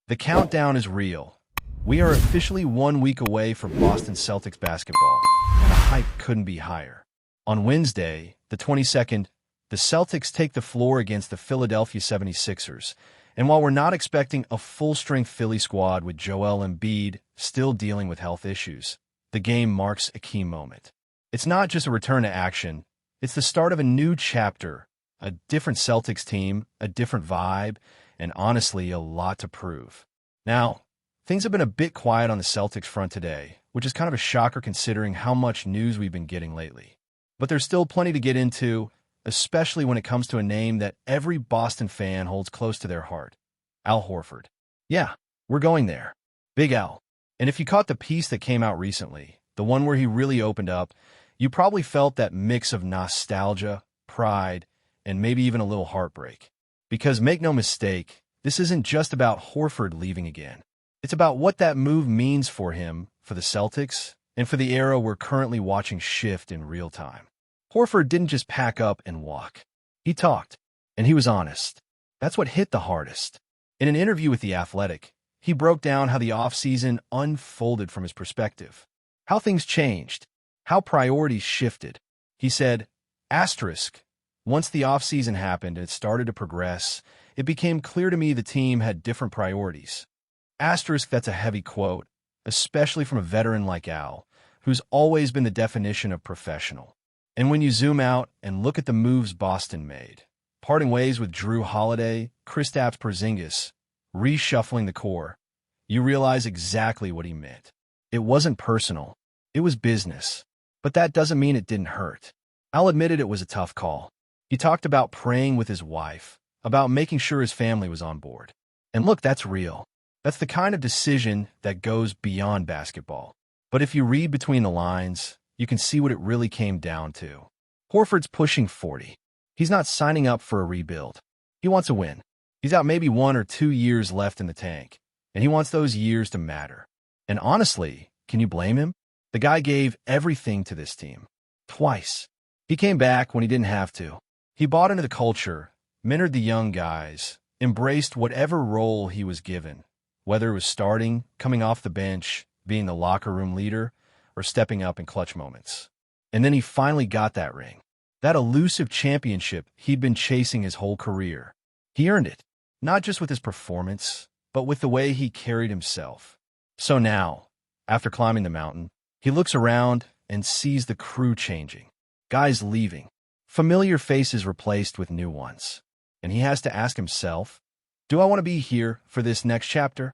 The countdown is real. We are officially 1 week away from Boston Celtics basketball, and the hype couldn't be higher. On Wednesday, the 22nd, the Celtics take the floor against the Philadelphia 76ers, and while we're not expecting a full-strength Philly squad with Joel Embiid still dealing with health issues, the game marks a key moment. It's not just a return to action, it's the start of a new chapter, a different Celtics team, a different vibe, and honestly, a lot to prove. Now, things have been a bit quiet on the Celtics front today, which is kind of a shocker considering how much news we've been getting lately. But there's still plenty to get into, especially when it comes to a name that every Boston fan holds close to their heart, Al Horford. Yeah, we're going there. Big Al. And if you caught the piece that came out recently, the one where he really opened up, you probably felt that mix of nostalgia, pride, and maybe even a little heartbreak. Because make no mistake, this isn't just about Horford leaving again. It's about what that move means for him, for the Celtics, and for the era we're currently watching shift in real time. Horford didn't just pack up and walk. He talked, and he was honest. That's what hit the hardest. In an interview with The Athletic, he broke down how the offseason unfolded from his perspective, how things changed, how priorities shifted. He said, asterisk, once the offseason happened and it started to progress, it became clear to me the team had different priorities. Asterisk, that's a heavy quote, especially from a veteran like Al, who's always been the definition of professional. And when you zoom out and look at the moves Boston made, parting ways with Drew Holiday, Kristaps Porzingis, reshuffling the core, you realize exactly what he meant. It wasn't personal. It was business. But that doesn't mean it didn't hurt. Al admitted it was a tough call. He talked about praying with his wife, about making sure his family was on board. And look, that's real. That's the kind of decision that goes beyond basketball. But if you read between the lines, you can see what it really came down to. Horford's pushing 40. He's not signing up for a rebuild. He wants a win. He's got maybe 1 or 2 years left in the tank, and he wants those years to matter. And honestly, can you blame him? The guy gave everything to this team. Twice. He came back when he didn't have to. He bought into the culture, mentored the young guys, embraced whatever role he was given, whether it was starting, coming off the bench, being the locker room leader, or stepping up in clutch moments. And then he finally got that ring. That elusive championship he'd been chasing his whole career. He earned it, not just with his performance, but with the way he carried himself. So now, after climbing the mountain, he looks around and sees the crew changing, guys leaving, familiar faces replaced with new ones. And he has to ask himself, do I want to be here for this next chapter?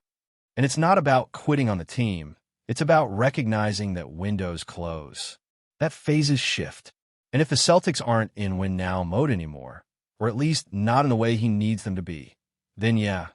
And it's not about quitting on the team. It's about recognizing that windows close, that phases shift. And if the Celtics aren't in win-now mode anymore, or at least not in the way he needs them to be, then yeah,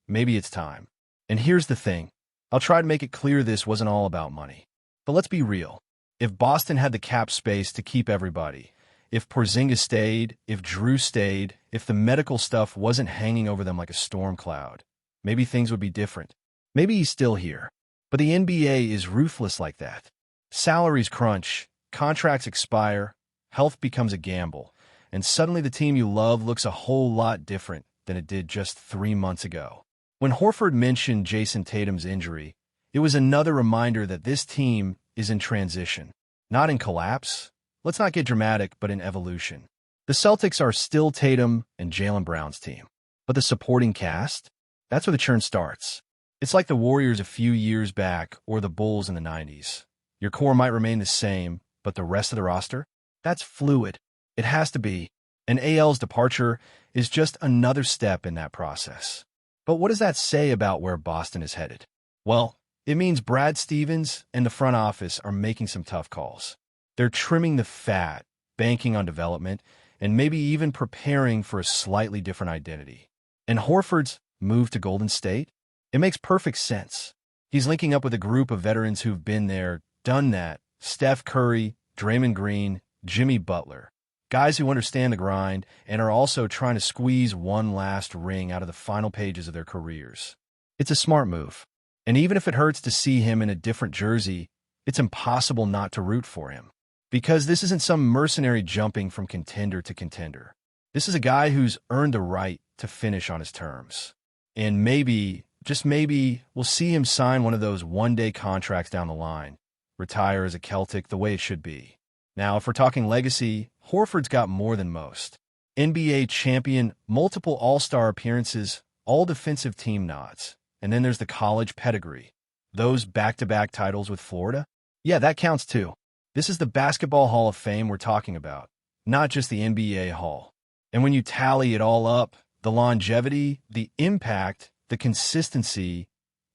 maybe it's time. And here's the thing. I'll try to make it clear this wasn't all about money. But let's be real. If Boston had the cap space to keep everybody, if Porzingis stayed, if Drew stayed, if the medical stuff wasn't hanging over them like a storm cloud, maybe things would be different. Maybe he's still here. But the NBA is ruthless like that. Salaries crunch, contracts expire, health becomes a gamble, and suddenly the team you love looks a whole lot different than it did just 3 months ago. When Horford mentioned Jason Tatum's injury, it was another reminder that this team is in transition, not in collapse. Let's not get dramatic, but in evolution. The Celtics are still Tatum and Jaylen Brown's team. But the supporting cast? That's where the churn starts. It's like the Warriors a few years back or the Bulls in the 90s. Your core might remain the same, but the rest of the roster? That's fluid. It has to be. And AL's departure is just another step in that process. But what does that say about where Boston is headed? Well, it means Brad Stevens and the front office are making some tough calls. They're trimming the fat, banking on development, and maybe even preparing for a slightly different identity. And Horford's move to Golden State? It makes perfect sense. He's linking up with a group of veterans who've been there, done that. Steph Curry, Draymond Green, Jimmy Butler. Guys who understand the grind and are also trying to squeeze one last ring out of the final pages of their careers. It's a smart move. And even if it hurts to see him in a different jersey, it's impossible not to root for him. Because this isn't some mercenary jumping from contender to contender. This is a guy who's earned the right to finish on his terms. And maybe, Just maybe we'll see him sign one of those one-day contracts down the line, retire as a Celtic the way it should be. Now, if we're talking legacy, Horford's got more than most. NBA champion, multiple All-Star appearances, all defensive team nods. And then there's the college pedigree. Those back-to-back titles with Florida? Yeah, that counts too. This is the Basketball Hall of Fame we're talking about, not just the NBA Hall. And when you tally it all up, the longevity, the impact, the consistency,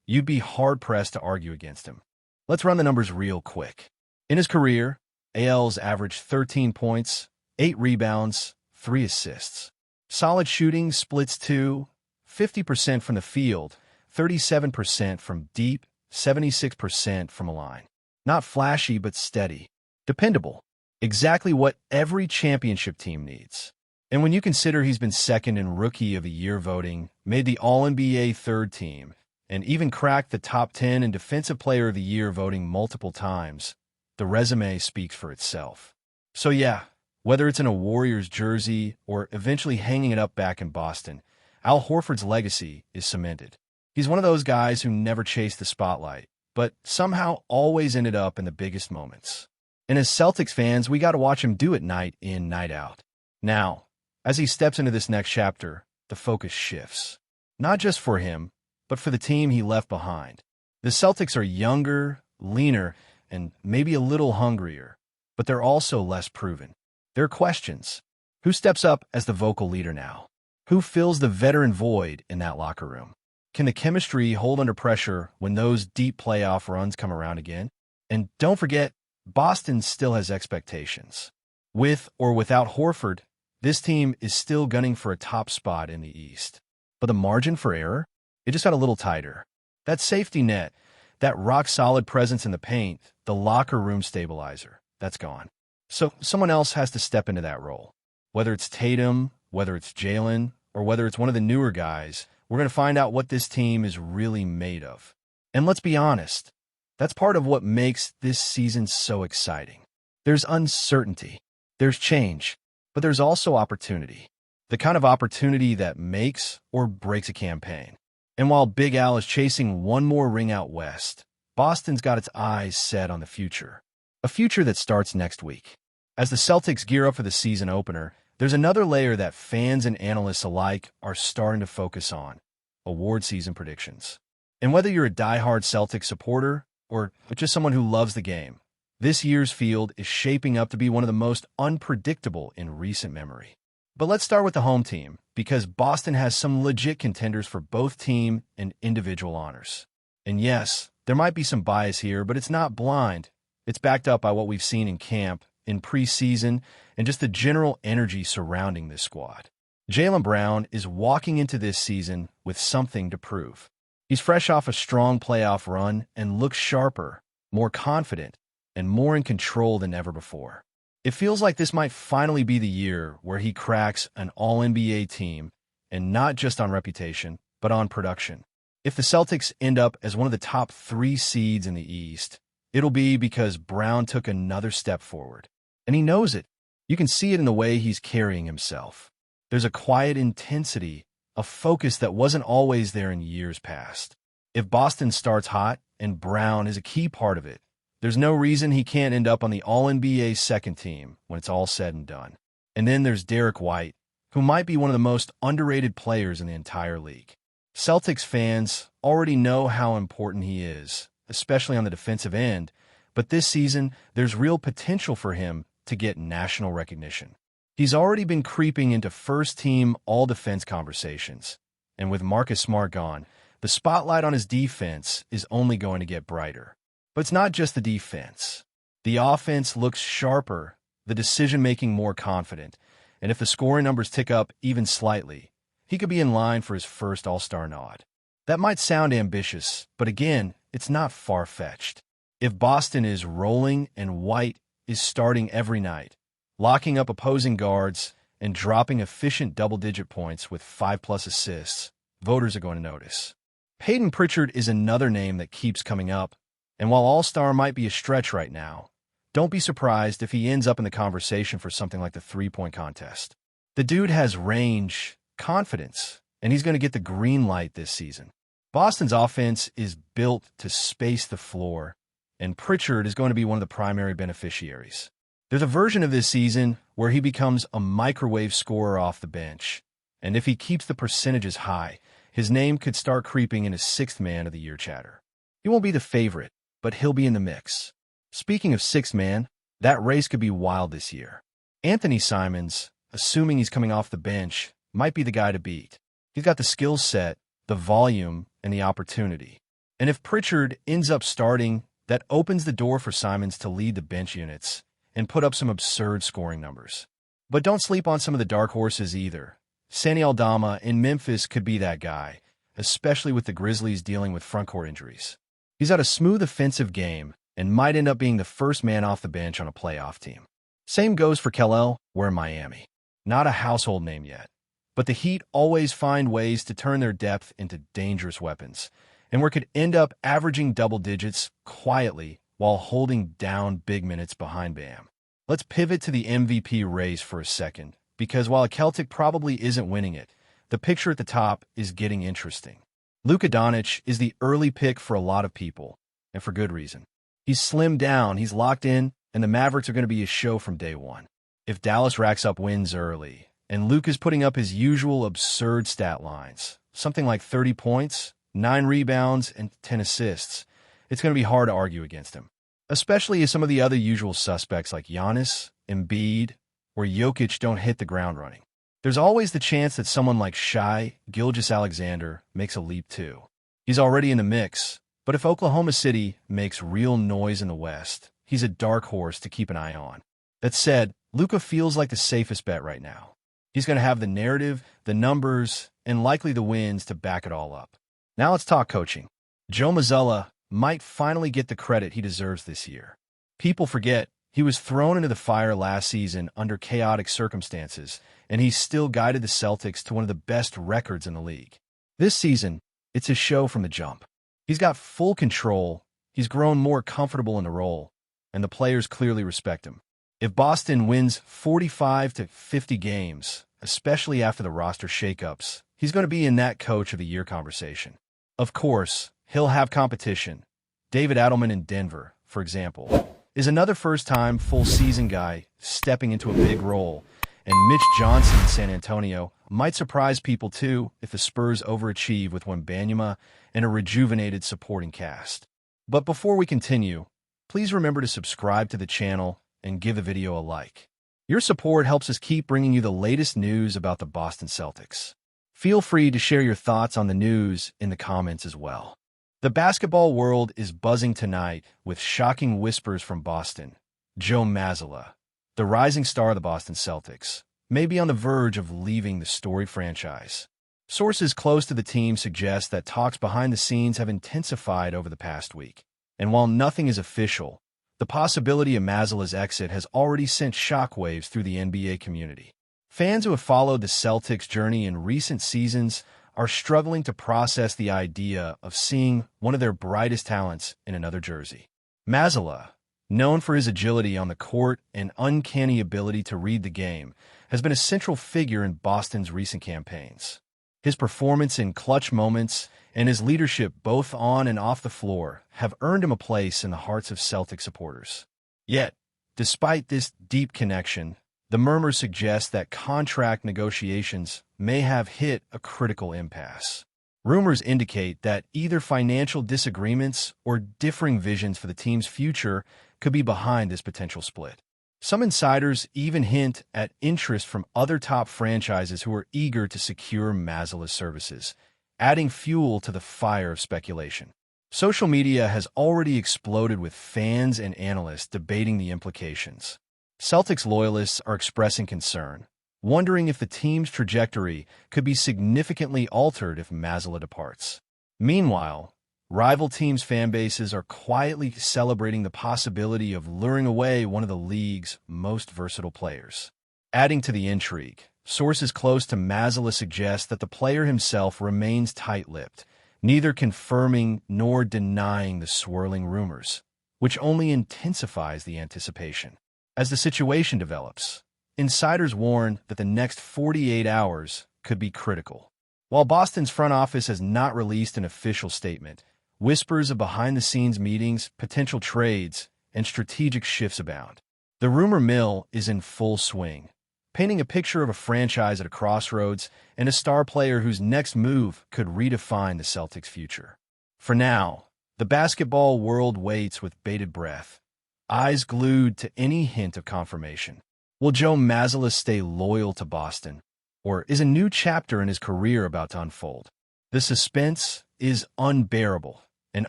you'd be hard-pressed to argue against him. Let's run the numbers real quick. In his career, AL's averaged 13 points, 8 rebounds, 3 assists. Solid shooting splits to 50% from the field, 37% from deep, 76% from a line. Not flashy, but steady. Dependable. Exactly what every championship team needs. And when you consider he's been second in Rookie of the Year voting, made the All-NBA third team, and even cracked the top 10 in Defensive Player of the Year voting multiple times, the resume speaks for itself. So yeah, whether it's in a Warriors jersey or eventually hanging it up back in Boston, Al Horford's legacy is cemented. He's one of those guys who never chased the spotlight, but somehow always ended up in the biggest moments. And as Celtics fans, we got to watch him do it night in, night out. Now, as he steps into this next chapter, the focus shifts. Not just for him, but for the team he left behind. The Celtics are younger, leaner, and maybe a little hungrier, but they're also less proven. There are questions. Who steps up as the vocal leader now? Who fills the veteran void in that locker room? Can the chemistry hold under pressure when those deep playoff runs come around again? And don't forget, Boston still has expectations. With or without Horford, this team is still gunning for a top spot in the East. But the margin for error? It just got a little tighter. That safety net, that rock-solid presence in the paint, the locker room stabilizer, that's gone. So someone else has to step into that role. Whether it's Tatum, whether it's Jalen, or whether it's one of the newer guys, we're going to find out what this team is really made of. And let's be honest, that's part of what makes this season so exciting. There's uncertainty, there's change, but there's also opportunity. The kind of opportunity that makes or breaks a campaign. And while Big Al is chasing one more ring out west, Boston's got its eyes set on the future. A future that starts next week. As the Celtics gear up for the season opener, there's another layer that fans and analysts alike are starting to focus on: award season predictions. And whether you're a diehard Celtics supporter or just someone who loves the game, this year's field is shaping up to be one of the most unpredictable in recent memory. But let's start with the home team, because Boston has some legit contenders for both team and individual honors. And yes, there might be some bias here, but it's not blind. It's backed up by what we've seen in camp, in preseason, and just the general energy surrounding this squad. Jaylen Brown is walking into this season with something to prove. He's fresh off a strong playoff run and looks sharper, more confident, and more in control than ever before. It feels like this might finally be the year where he cracks an All-NBA team, and not just on reputation, but on production. If the Celtics end up as one of the top 3 seeds in the East, it'll be because Brown took another step forward. And he knows it. You can see it in the way he's carrying himself. There's a quiet intensity, a focus that wasn't always there in years past. If Boston starts hot, and Brown is a key part of it, there's no reason he can't end up on the All-NBA second team when it's all said and done. And then there's Derek White, who might be one of the most underrated players in the entire league. Celtics fans already know how important he is, especially on the defensive end, but this season, there's real potential for him to get national recognition. He's already been creeping into first-team all-defense conversations, and with Marcus Smart gone, the spotlight on his defense is only going to get brighter. But it's not just the defense. The offense looks sharper, the decision-making more confident, and if the scoring numbers tick up even slightly, he could be in line for his first All-Star nod. That might sound ambitious, but again, it's not far-fetched. If Boston is rolling and White is starting every night, locking up opposing guards and dropping efficient double-digit points with 5+ assists, voters are going to notice. Peyton Pritchard is another name that keeps coming up, and while All-Star might be a stretch right now, don't be surprised if he ends up in the conversation for something like the three-point contest. The dude has range, confidence, and he's going to get the green light this season. Boston's offense is built to space the floor, and Pritchard is going to be one of the primary beneficiaries. There's a version of this season where he becomes a microwave scorer off the bench, and if he keeps the percentages high, his name could start creeping into sixth man of the year chatter. He won't be the favorite, but he'll be in the mix. Speaking of sixth man, that race could be wild this year. Anthony Simons, assuming he's coming off the bench, might be the guy to beat. He's got the skill set, the volume, and the opportunity. And if Pritchard ends up starting, that opens the door for Simons to lead the bench units and put up some absurd scoring numbers. But don't sleep on some of the dark horses either. Santi Aldama in Memphis could be that guy, especially with the Grizzlies dealing with frontcourt injuries. He's got a smooth offensive game and might end up being the first man off the bench on a playoff team. Same goes for Kel'el, we're in Miami. Not a household name yet, but the Heat always find ways to turn their depth into dangerous weapons, and we could end up averaging double digits quietly while holding down big minutes behind Bam. Let's pivot to the MVP race for a second, because while a Celtic probably isn't winning it, the picture at the top is getting interesting. Luka Doncic is the early pick for a lot of people, and for good reason. He's slimmed down, he's locked in, and the Mavericks are going to be a show from day one. If Dallas racks up wins early, and Luka's putting up his usual absurd stat lines, something like 30 points, 9 rebounds, and 10 assists, it's going to be hard to argue against him, especially as some of the other usual suspects like Giannis, Embiid, or Jokic don't hit the ground running. There's always the chance that someone like Shai Gilgeous-Alexander makes a leap too. He's already in the mix, but if Oklahoma City makes real noise in the West, he's a dark horse to keep an eye on. That said, Luka feels like the safest bet right now. He's going to have the narrative, the numbers, and likely the wins to back it all up. Now let's talk coaching. Joe Mazzulla might finally get the credit he deserves this year. People forget he was thrown into the fire last season under chaotic circumstances, and he still guided the Celtics to one of the best records in the league. This season, it's his show from the jump. He's got full control, he's grown more comfortable in the role, and the players clearly respect him. If Boston wins 45 to 50 games, especially after the roster shakeups, he's going to be in that Coach of the Year conversation. Of course, he'll have competition. David Adelman in Denver, for example, is another first-time full-season guy stepping into a big role, and Mitch Johnson in San Antonio might surprise people too if the Spurs overachieve with Wembanyama and a rejuvenated supporting cast. But before we continue, please remember to subscribe to the channel and give the video a like. Your support helps us keep bringing you the latest news about the Boston Celtics. Feel free to share your thoughts on the news in the comments as well. The basketball world is buzzing tonight with shocking whispers from Boston. Joe Mazzulla, the rising star of the Boston Celtics, may be on the verge of leaving the storied franchise. Sources close to the team suggest that talks behind the scenes have intensified over the past week. And while nothing is official, the possibility of Mazzulla's exit has already sent shockwaves through the NBA community. Fans who have followed the Celtics' journey in recent seasons are struggling to process the idea of seeing one of their brightest talents in another jersey. Mazzulla, known for his agility on the court and uncanny ability to read the game, has been a central figure in Boston's recent campaigns. His performance in clutch moments and his leadership both on and off the floor have earned him a place in the hearts of Celtic supporters. Yet, despite this deep connection, the murmurs suggest that contract negotiations may have hit a critical impasse. Rumors indicate that either financial disagreements or differing visions for the team's future could be behind this potential split. Some insiders even hint at interest from other top franchises who are eager to secure Mazzulla's services, adding fuel to the fire of speculation. Social media has already exploded with fans and analysts debating the implications. Celtics loyalists are expressing concern, wondering if the team's trajectory could be significantly altered if Mazzulla departs. Meanwhile, rival teams' fan bases are quietly celebrating the possibility of luring away one of the league's most versatile players. Adding to the intrigue, sources close to Mazzulla suggest that the player himself remains tight-lipped, neither confirming nor denying the swirling rumors, which only intensifies the anticipation. As the situation develops, insiders warn that the next 48 hours could be critical. While Boston's front office has not released an official statement, whispers of behind-the-scenes meetings, potential trades, and strategic shifts abound. The rumor mill is in full swing, painting a picture of a franchise at a crossroads and a star player whose next move could redefine the Celtics' future. For now, the basketball world waits with bated breath, eyes glued to any hint of confirmation. Will Joe Mazzulla stay loyal to Boston, or is a new chapter in his career about to unfold? The suspense is unbearable, and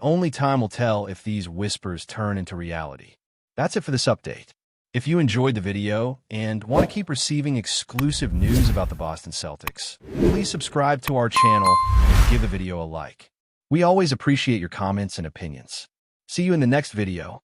only time will tell if these whispers turn into reality. That's it for this update. If you enjoyed the video and want to keep receiving exclusive news about the Boston Celtics, please subscribe to our channel and give the video a like. We always appreciate your comments and opinions. See you in the next video.